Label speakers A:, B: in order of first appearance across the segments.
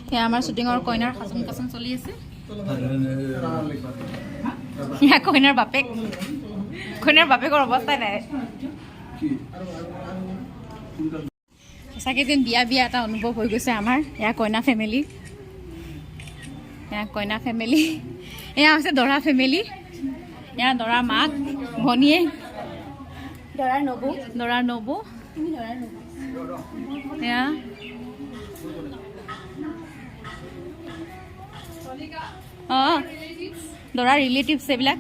A: সেয়া আমাৰ শ্বুটিঙৰ কইনাৰ সাজোন কাচোন চলি আছে সেয়া কইনাৰ বাপেকৰ অৱস্থাই নাই সঁচাকৈ যেন বিয়া এটা অনুভৱ হৈ গৈছে আমাৰ এয়া কইনা ফেমিলি এয়া হৈছে দৰা ফেমিলি এয়া দৰাৰ মাক ভনীয়ে দৰাৰ নবৌ এয়া অঁ দৰাৰ ৰিলেটিভছ এইবিলাক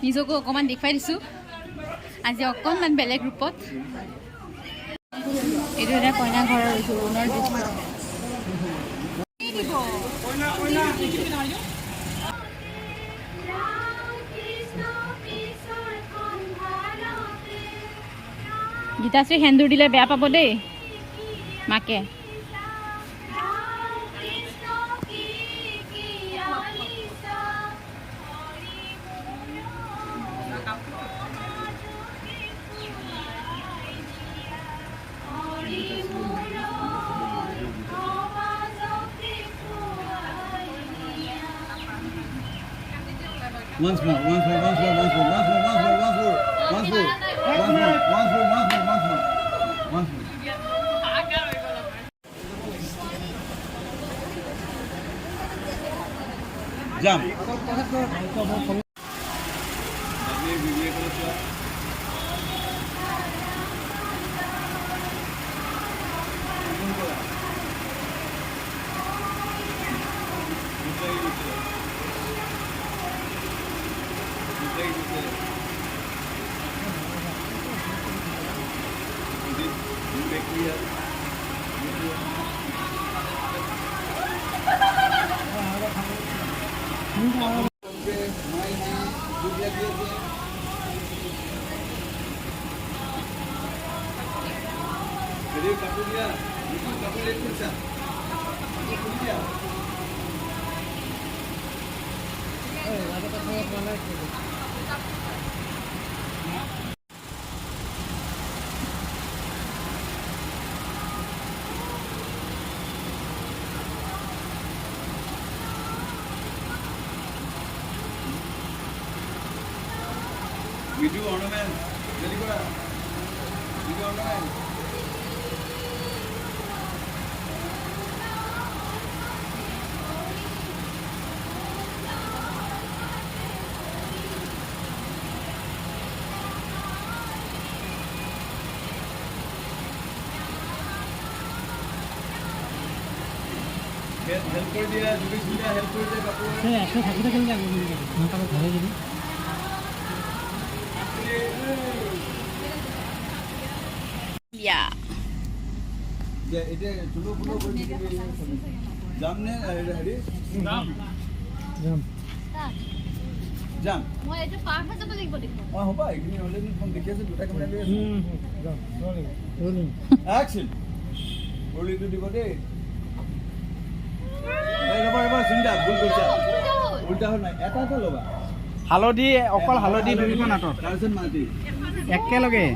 A: নিজকো অকণমান দেখুৱাই দিছোঁ আজি অকণমান বেলেগ ৰূপত এইটো এটা কইনা ঘৰৰ জোৰোণৰ দৃশ্য গীতাশ্ৰী সেন্দুৰ দিলে বেয়া পাব দেই মাকে
B: Once more. Jump. We do ornaments. Very good. We do ornaments. Help कर दिया, जुबिश दिया, help कर दिया कपूर। सर ऐसे खाली तो चल जाएगा मुझे। मैं तो घर ही नहीं।
A: Yeah.
B: Yeah, it is. चलो बोलो बोलो। जामने ready? जाम।
A: मैं ये जो पार्ट है सब लिख बोल देखो।
B: हाँ हो पाएगा। ये ऑलरेडी हम देखिए से दूसरा कैमरा ले। जाम। Rolling. Action. Rolling to the body.
C: হালধি অকল হালধি ধৰিব নাটক একেলগে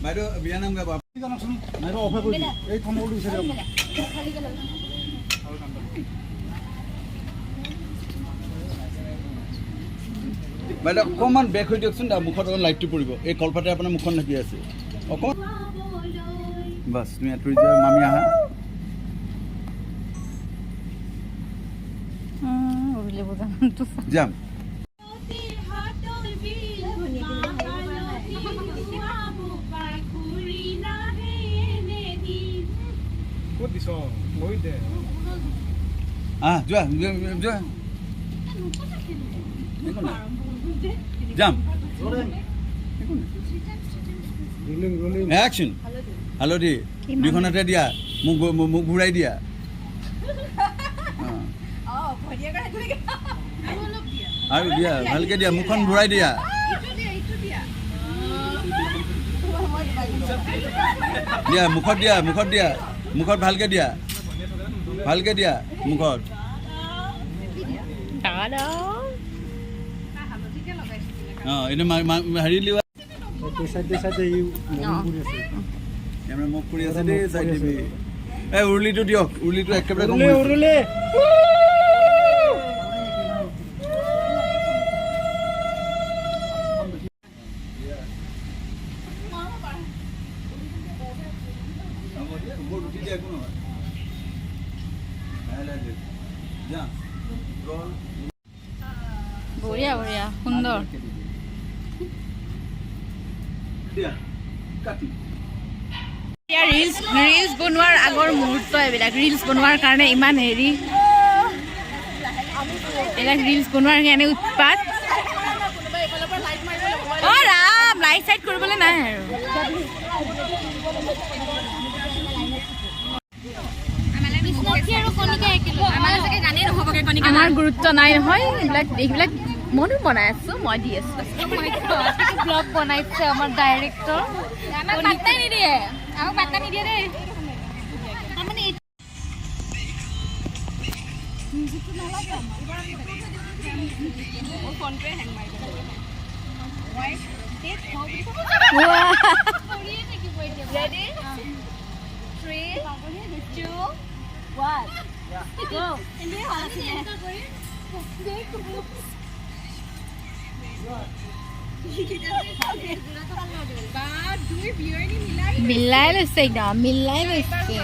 B: বাইদেউ বিয়া নাম গাব বাইদেউ অফাৰ কৰি এই ফোনটো বিচাৰি বাইদেউ অকণমান বেক হৈ দিয়কচোন মুখত অকণ লাইটটো পৰিব এই কলপাতে আপোনাৰ মুখখন ঢাকি আছে অকণ বাছ তুমি ইয়াত পৰি যোৱা মামী আহা যাম যোৱা যোৱা jump action হালধি
A: কিমান?
B: দুইখনতে দিয়া মোক ঘূৰাই দিয়া আৰু দিয়া ভালকৈ দিয়া মুখখন ঘূৰাই দিয়া দিয়া মুখত দিয়া মুখত ভালকৈ দিয়া মুখত অঁ এইটো হেৰি লিৱা কেমেৰা মুখ কৰি আছে দেই চাই দিবি এই উৰুলিটো দিয়ক উৰুলিটো একেবাৰে কম
C: উৰুলি
A: বঢ়িয়া বঢ়িয়া সুন্দৰ এতিয়া ৰিলছ বনোৱাৰ আগৰ মুহূৰ্ত এইবিলাক ৰিলছ বনোৱাৰ কাৰণে ইমান হেৰি এইবিলাক ৰিলছ বনোৱাৰ কাৰণে উৎপাত অ' ৰাম লাইট চাইট কৰিবলৈ নাই আৰু আমাৰ গুৰুত্ব নাই নহয় এইবিলাক ময়ো বনাই আছো মই দি আছো ব্লগ বনাইছে আমাৰ ডাইৰেক্টৰ পাত্তাই নিদিয়ে আমাক পাত্তা নিদিয়ে দেই তাৰমানে মিলাই লৈছে একদম মিলাই লৈছে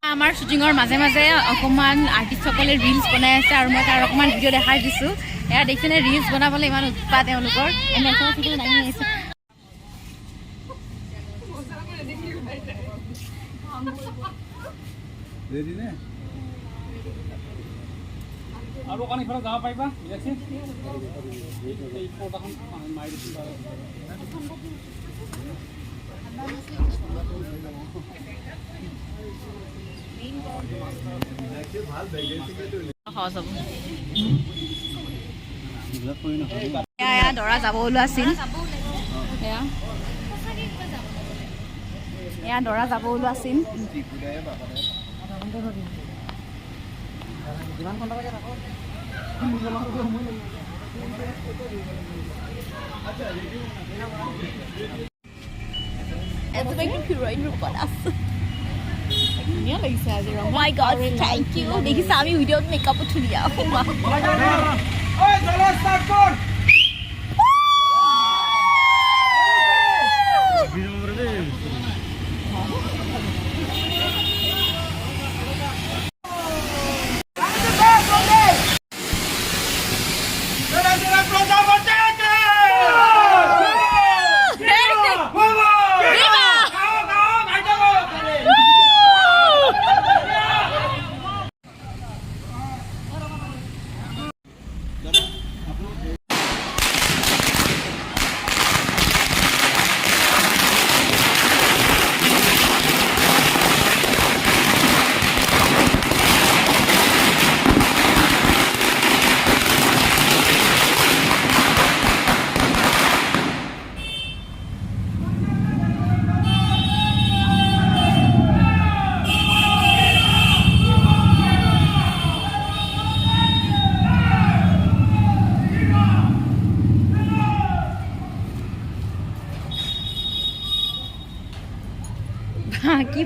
A: আমাৰ শ্বুটিঙৰ মাজে মাজে অকণমান আৰ্টিষ্টসকলে ৰিলছ বনাই আছে আৰু মই তাৰ অকণমান ভিডিঅ' দেখাই দিছোঁ এয়া দেখিছেনে ৰিলছ বনাবলৈ ইমান উৎপাত তেওঁলোকৰ দাঙি আহিছে
C: আৰু অকণ ইফালে যাব পাৰিবা
A: এয়া দৰা যাব ওলোৱা চিন এয়া দৰা যাব ওলোৱা চিন ধুনীয়া লাগিছে আজি ৰং মাই গড থেংক ইউ দেখিছা আমি ভিডিঅ'ত মেকআপত ধুনীয়া কি